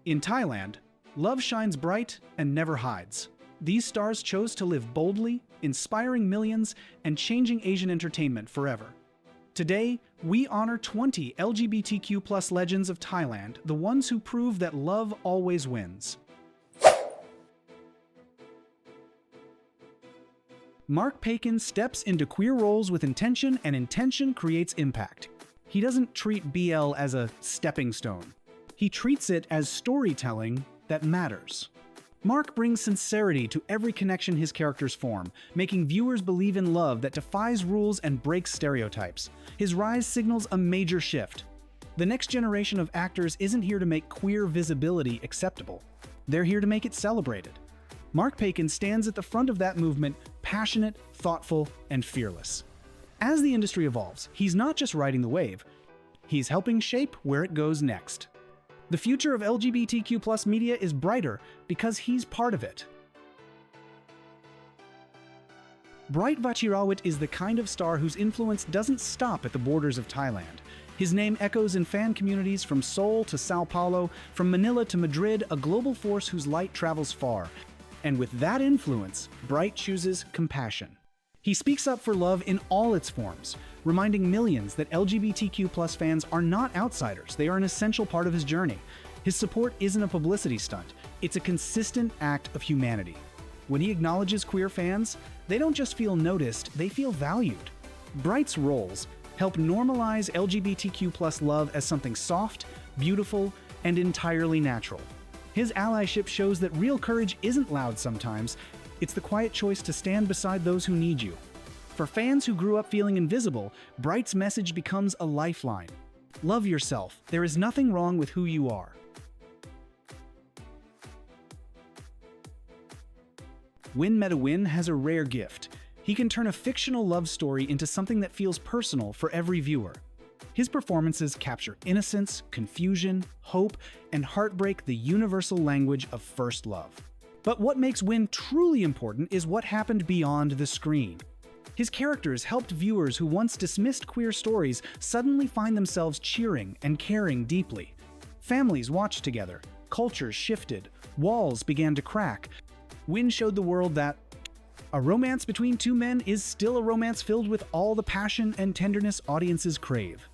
In Thailand, love shines bright and never hides. These stars chose to live boldly, inspiring millions and changing Asian entertainment forever. Today, we honor 20 LGBTQ+ legends of Thailand, the ones who prove that love always wins. Mark Billkin steps into queer roles with intention, and intention creates impact. He doesn't treat BL as a stepping stone. He treats it as storytelling that matters. Mark brings sincerity to every connection his characters form, making viewers believe in love that defies rules and breaks stereotypes. His rise signals a major shift. The next generation of actors isn't here to make queer visibility acceptable. They're here to make it celebrated. Mark Billkin stands at the front of that movement, passionate, thoughtful, and fearless. As the industry evolves, he's not just riding the wave, he's helping shape where it goes next. The future of LGBTQ+ media is brighter because he's part of it. Bright Vachirawat is the kind of star whose influence doesn't stop at the borders of Thailand. His name echoes in fan communities from Seoul to Sao Paulo, from Manila to Madrid, a global force whose light travels far. And with that influence, Bright chooses compassion. He speaks up for love in all its forms, reminding millions that LGBTQ+ fans are not outsiders. They are an essential part of his journey. His support isn't a publicity stunt. It's a consistent act of humanity. When he acknowledges queer fans, they don't just feel noticed, they feel valued. Bright's roles help normalize LGBTQ+ love as something soft, beautiful, and entirely natural. His allyship shows that real courage isn't loud sometimes. It's the quiet choice to stand beside those who need you. For fans who grew up feeling invisible, Bright's message becomes a lifeline. Love yourself. There is nothing wrong with who you are. Win Meta Win has a rare gift. He can turn a fictional love story into something that feels personal for every viewer. His performances capture innocence, confusion, hope, and heartbreak, the universal language of first love. But what makes Win truly important is what happened beyond the screen. His characters helped viewers who once dismissed queer stories suddenly find themselves cheering and caring deeply. Families watched together, cultures shifted, walls began to crack. Win showed the world that a romance between two men is still a romance filled with all the passion and tenderness audiences crave.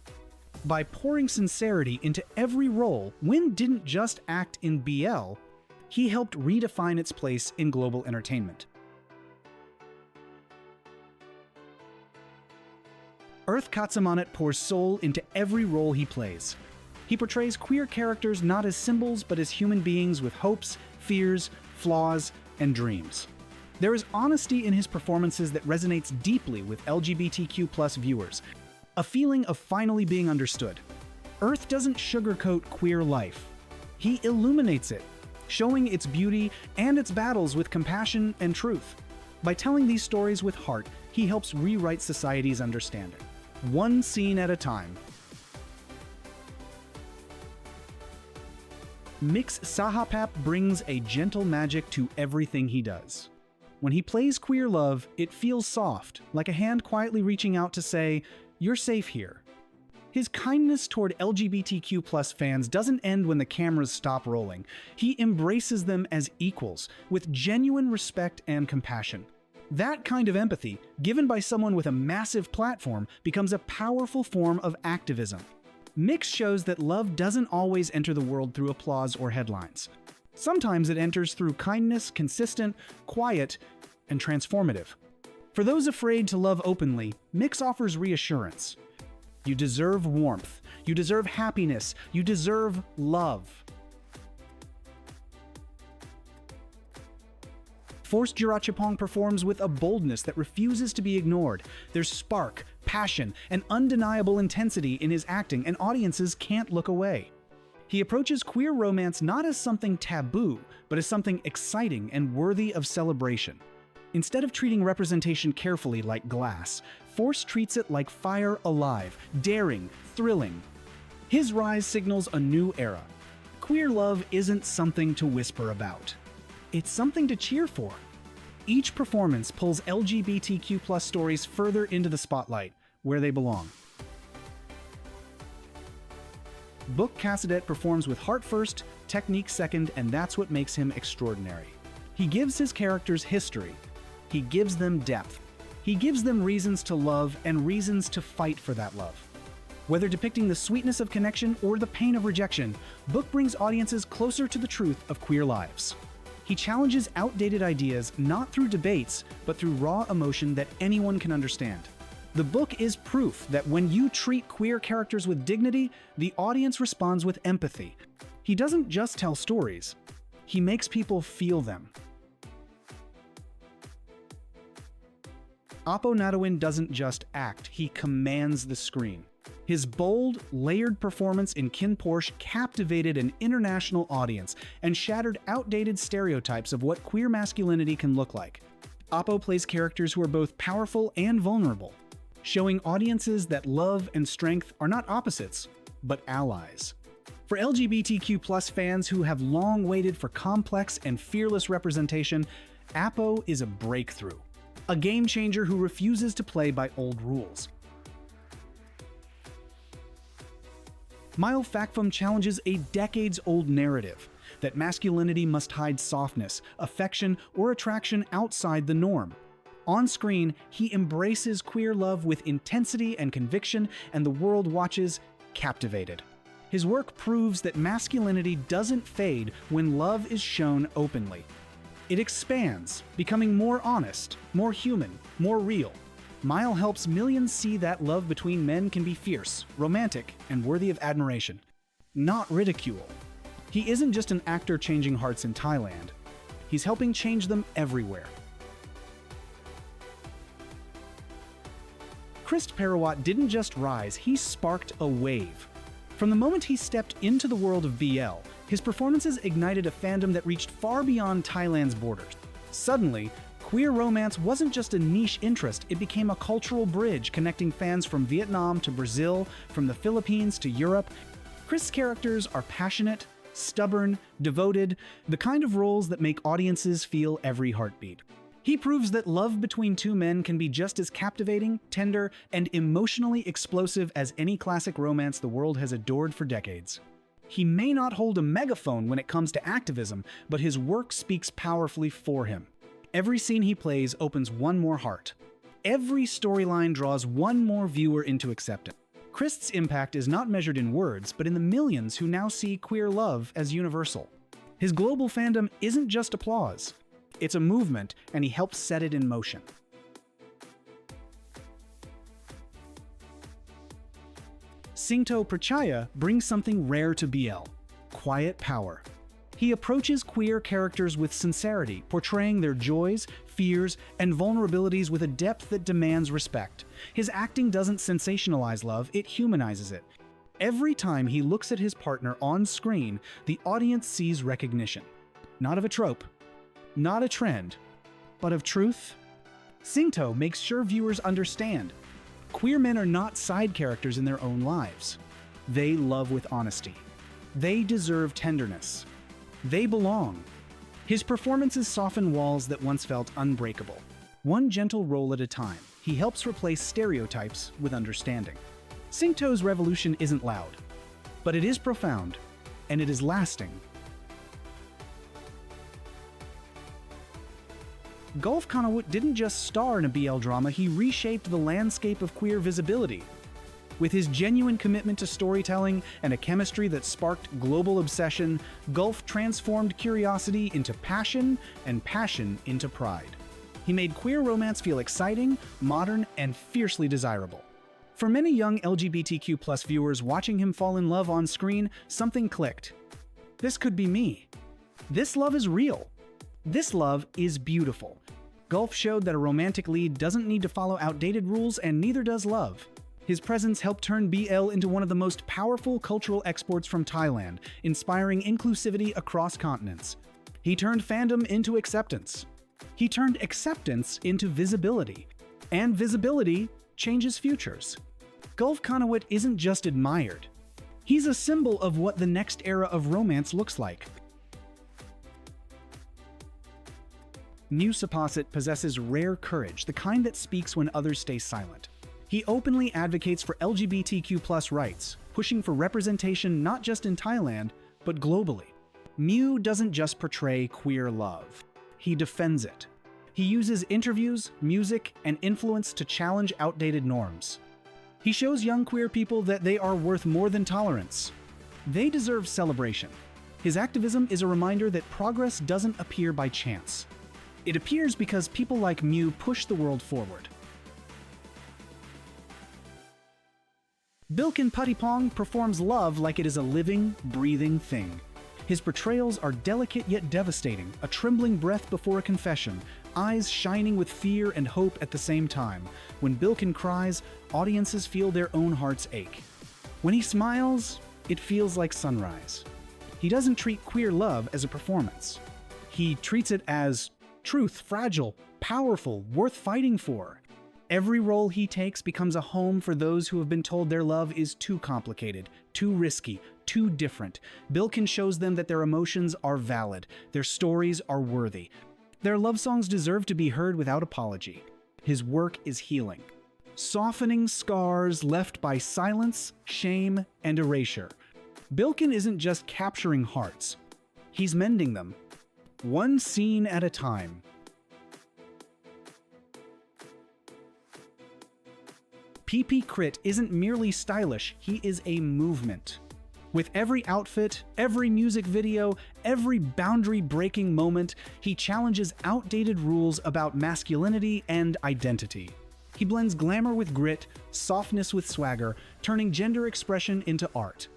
By pouring sincerity into every role, Win didn't just act in BL, he helped redefine its place in global entertainment. Earth Katsamanat pours soul into every role he plays. He portrays queer characters not as symbols but as human beings with hopes, fears, flaws, and dreams. There is honesty in his performances that resonates deeply with LGBTQ+ viewers, a feeling of finally being understood. Earth doesn't sugarcoat queer life. He illuminates it, showing its beauty and its battles with compassion and truth. By telling these stories with heart, he helps rewrite society's understanding, one scene at a time. Mix Sahapap brings a gentle magic to everything he does. When he plays queer love, it feels soft, like a hand quietly reaching out to say, "You're safe here." His kindness toward LGBTQ+ fans doesn't end when the cameras stop rolling. He embraces them as equals, with genuine respect and compassion. That kind of empathy, given by someone with a massive platform, becomes a powerful form of activism. Mix shows that love doesn't always enter the world through applause or headlines. Sometimes it enters through kindness, consistent, quiet, and transformative. For those afraid to love openly, Mix offers reassurance. You deserve warmth. You deserve happiness. You deserve love. Force Jirachapong performs with a boldness that refuses to be ignored. There's spark, passion, and undeniable intensity in his acting, and audiences can't look away. He approaches queer romance not as something taboo, but as something exciting and worthy of celebration. Instead of treating representation carefully like glass, Force treats it like fire alive, daring, thrilling. His rise signals a new era. Queer love isn't something to whisper about. It's something to cheer for. Each performance pulls LGBTQ+ stories further into the spotlight, where they belong. Book Cassidet performs with heart first, technique second, and that's what makes him extraordinary. He gives his characters history. He gives them depth. He gives them reasons to love and reasons to fight for that love. Whether depicting the sweetness of connection or the pain of rejection, Book brings audiences closer to the truth of queer lives. He challenges outdated ideas not through debates, but through raw emotion that anyone can understand. The book is proof that when you treat queer characters with dignity, the audience responds with empathy. He doesn't just tell stories, he makes people feel them. Apo Nadawin doesn't just act, he commands the screen. His bold, layered performance in Kin Porsche captivated an international audience and shattered outdated stereotypes of what queer masculinity can look like. Apo plays characters who are both powerful and vulnerable, showing audiences that love and strength are not opposites, but allies. For LGBTQ+ fans who have long waited for complex and fearless representation, Apo is a breakthrough, a game changer who refuses to play by old rules. Mile Fakfum challenges a decades-old narrative that masculinity must hide softness, affection, or attraction outside the norm. On screen, he embraces queer love with intensity and conviction, and the world watches captivated. His work proves that masculinity doesn't fade when love is shown openly. It expands, becoming more honest, more human, more real. Mile helps millions see that love between men can be fierce, romantic, and worthy of admiration, not ridicule. He isn't just an actor changing hearts in Thailand. He's helping change them everywhere. Krist Parawat didn't just rise, he sparked a wave. From the moment he stepped into the world of BL, his performances ignited a fandom that reached far beyond Thailand's borders. Suddenly, queer romance wasn't just a niche interest, it became a cultural bridge connecting fans from Vietnam to Brazil, from the Philippines to Europe. Krist's characters are passionate, stubborn, devoted, the kind of roles that make audiences feel every heartbeat. He proves that love between two men can be just as captivating, tender, and emotionally explosive as any classic romance the world has adored for decades. He may not hold a megaphone when it comes to activism, but his work speaks powerfully for him. Every scene he plays opens one more heart. Every storyline draws one more viewer into acceptance. Krist's impact is not measured in words, but in the millions who now see queer love as universal. His global fandom isn't just applause. It's a movement, and he helps set it in motion. Singto Percaya brings something rare to BL: quiet power. He approaches queer characters with sincerity, portraying their joys, fears, and vulnerabilities with a depth that demands respect. His acting doesn't sensationalize love, it humanizes it. Every time he looks at his partner on screen, the audience sees recognition. Not of a trope, not a trend, but of truth. Singto makes sure viewers understand. Queer men are not side characters in their own lives. They love with honesty. They deserve tenderness. They belong. His performances soften walls that once felt unbreakable. One gentle role at a time, he helps replace stereotypes with understanding. Singto's revolution isn't loud, but it is profound, and it is lasting. Gulf Kanawut didn't just star in a BL drama, he reshaped the landscape of queer visibility. With his genuine commitment to storytelling and a chemistry that sparked global obsession, Gulf transformed curiosity into passion and passion into pride. He made queer romance feel exciting, modern, and fiercely desirable. For many young LGBTQ+ viewers watching him fall in love on screen, something clicked. This could be me. This love is real. This love is beautiful. Gulf showed that a romantic lead doesn't need to follow outdated rules, and neither does love. His presence helped turn BL into one of the most powerful cultural exports from Thailand, inspiring inclusivity across continents. He turned fandom into acceptance. He turned acceptance into visibility. And visibility changes futures. Gulf Kanawut isn't just admired. He's a symbol of what the next era of romance looks like. Nusapasit possesses rare courage, the kind that speaks when others stay silent. He openly advocates for LGBTQ+ rights, pushing for representation not just in Thailand, but globally. Mew doesn't just portray queer love. He defends it. He uses interviews, music, and influence to challenge outdated norms. He shows young queer people that they are worth more than tolerance. They deserve celebration. His activism is a reminder that progress doesn't appear by chance. It appears because people like Mew push the world forward. Billkin Patipong performs love like it is a living, breathing thing. His portrayals are delicate yet devastating, a trembling breath before a confession, eyes shining with fear and hope at the same time. When Billkin cries, audiences feel their own hearts ache. When he smiles, it feels like sunrise. He doesn't treat queer love as a performance. He treats it as truth, fragile, powerful, worth fighting for. Every role he takes becomes a home for those who have been told their love is too complicated, too risky, too different. Billkin shows them that their emotions are valid, their stories are worthy. Their love songs deserve to be heard without apology. His work is healing, softening scars left by silence, shame, and erasure. Billkin isn't just capturing hearts, he's mending them, one scene at a time. PP Krist isn't merely stylish, he is a movement. With every outfit, every music video, every boundary-breaking moment, he challenges outdated rules about masculinity and identity. He blends glamour with grit, softness with swagger, turning gender expression into art.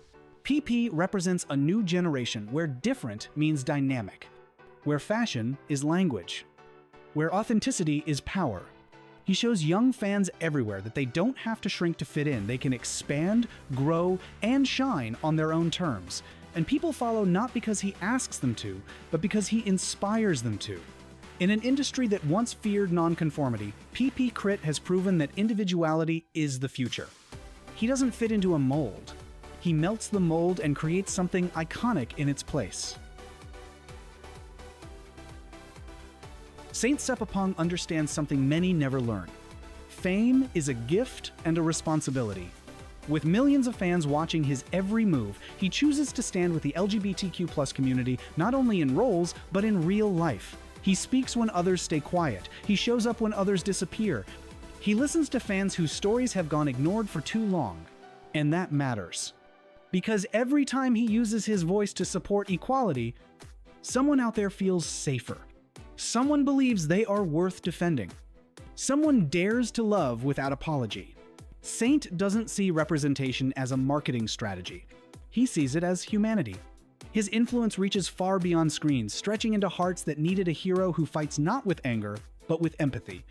PP represents a new generation where different means dynamic, where fashion is language, where authenticity is power. He shows young fans everywhere that they don't have to shrink to fit in. They can expand, grow, and shine on their own terms. And people follow not because he asks them to, but because he inspires them to. In an industry that once feared nonconformity, PP Krist has proven that individuality is the future. He doesn't fit into a mold. He melts the mold and creates something iconic in its place. Saint Sepapong understands something many never learn. Fame is a gift and a responsibility. With millions of fans watching his every move, he chooses to stand with the LGBTQ+ community not only in roles, but in real life. He speaks when others stay quiet. He shows up when others disappear. He listens to fans whose stories have gone ignored for too long. And that matters. Because every time he uses his voice to support equality, someone out there feels safer. Someone believes they are worth defending. Someone dares to love without apology. Saint doesn't see representation as a marketing strategy. He sees it as humanity. His influence reaches far beyond screens, stretching into hearts that needed a hero who fights not with anger, but with empathy.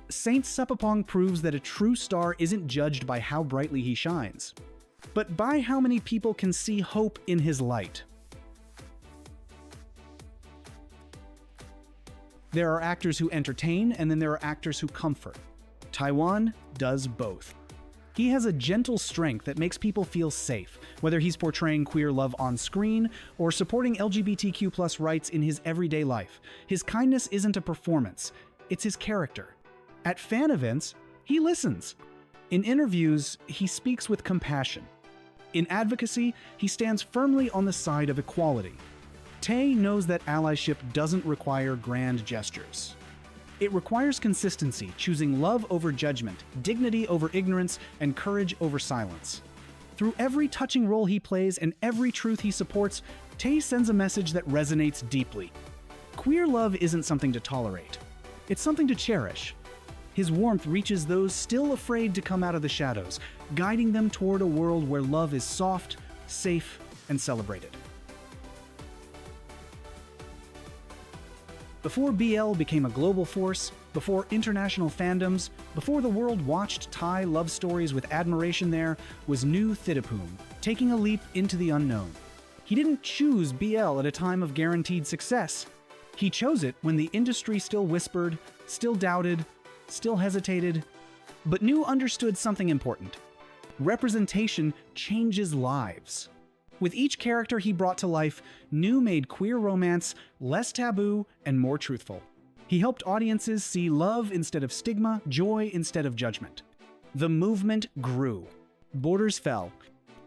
Saint Sepapong proves that a true star isn't judged by how brightly he shines, but by how many people can see hope in his light. There are actors who entertain, and then there are actors who comfort. Taiwan does both. He has a gentle strength that makes people feel safe, whether he's portraying queer love on screen or supporting LGBTQ+ rights in his everyday life. His kindness isn't a performance, it's his character. At fan events, he listens. In interviews, he speaks with compassion. In advocacy, he stands firmly on the side of equality. Tay knows that allyship doesn't require grand gestures. It requires consistency, choosing love over judgment, dignity over ignorance, and courage over silence. Through every touching role he plays and every truth he supports, Tay sends a message that resonates deeply. Queer love isn't something to tolerate. It's something to cherish. His warmth reaches those still afraid to come out of the shadows, guiding them toward a world where love is soft, safe, and celebrated. Before BL became a global force, before international fandoms, before the world watched Thai love stories with admiration, there was New Thitapum, taking a leap into the unknown. He didn't choose BL at a time of guaranteed success. He chose it when the industry still whispered, still doubted, still hesitated. But New understood something important. Representation changes lives. With each character he brought to life, New made queer romance less taboo and more truthful. He helped audiences see love instead of stigma, joy instead of judgment. The movement grew. Borders fell.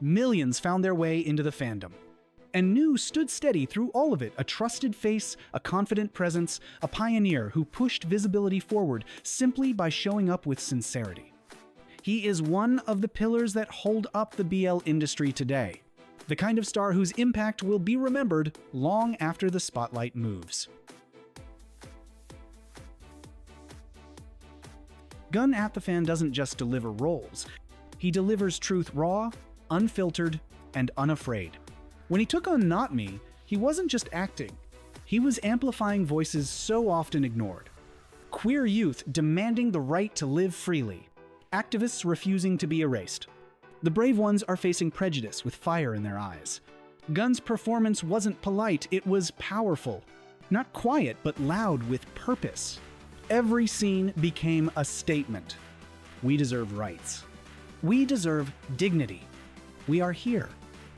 Millions found their way into the fandom. And New stood steady through all of it, a trusted face, a confident presence, a pioneer who pushed visibility forward simply by showing up with sincerity. He is one of the pillars that hold up the BL industry today, the kind of star whose impact will be remembered long after the spotlight moves. Gun at the Fan doesn't just deliver roles. He delivers truth raw, unfiltered, and unafraid. When he took on Not Me, he wasn't just acting. He was amplifying voices so often ignored. Queer youth demanding the right to live freely. Activists refusing to be erased. The brave ones are facing prejudice with fire in their eyes. Gun's performance wasn't polite, it was powerful. Not quiet, but loud with purpose. Every scene became a statement. We deserve rights. We deserve dignity. We are here.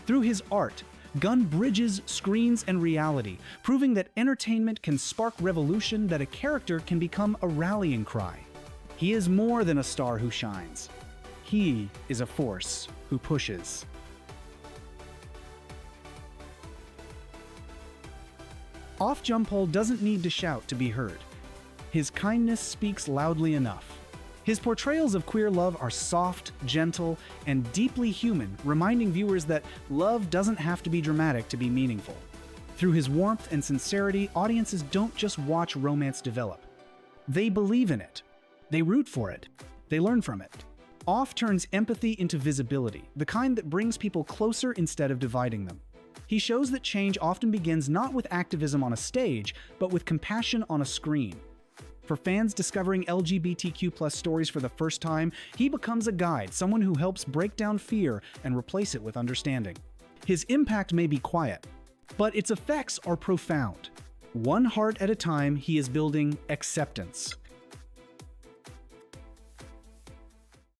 Through his art, Gun bridges screens and reality, proving that entertainment can spark revolution, that a character can become a rallying cry. He is more than a star who shines. He is a force who pushes. Off Jumpole doesn't need to shout to be heard. His kindness speaks loudly enough. His portrayals of queer love are soft, gentle, and deeply human, reminding viewers that love doesn't have to be dramatic to be meaningful. Through his warmth and sincerity, audiences don't just watch romance develop. They believe in it. They root for it. They learn from it. Off turns empathy into visibility, the kind that brings people closer instead of dividing them. He shows that change often begins not with activism on a stage, but with compassion on a screen. For fans discovering LGBTQ+ stories for the first time, he becomes a guide, someone who helps break down fear and replace it with understanding. His impact may be quiet, but its effects are profound. One heart at a time, he is building acceptance.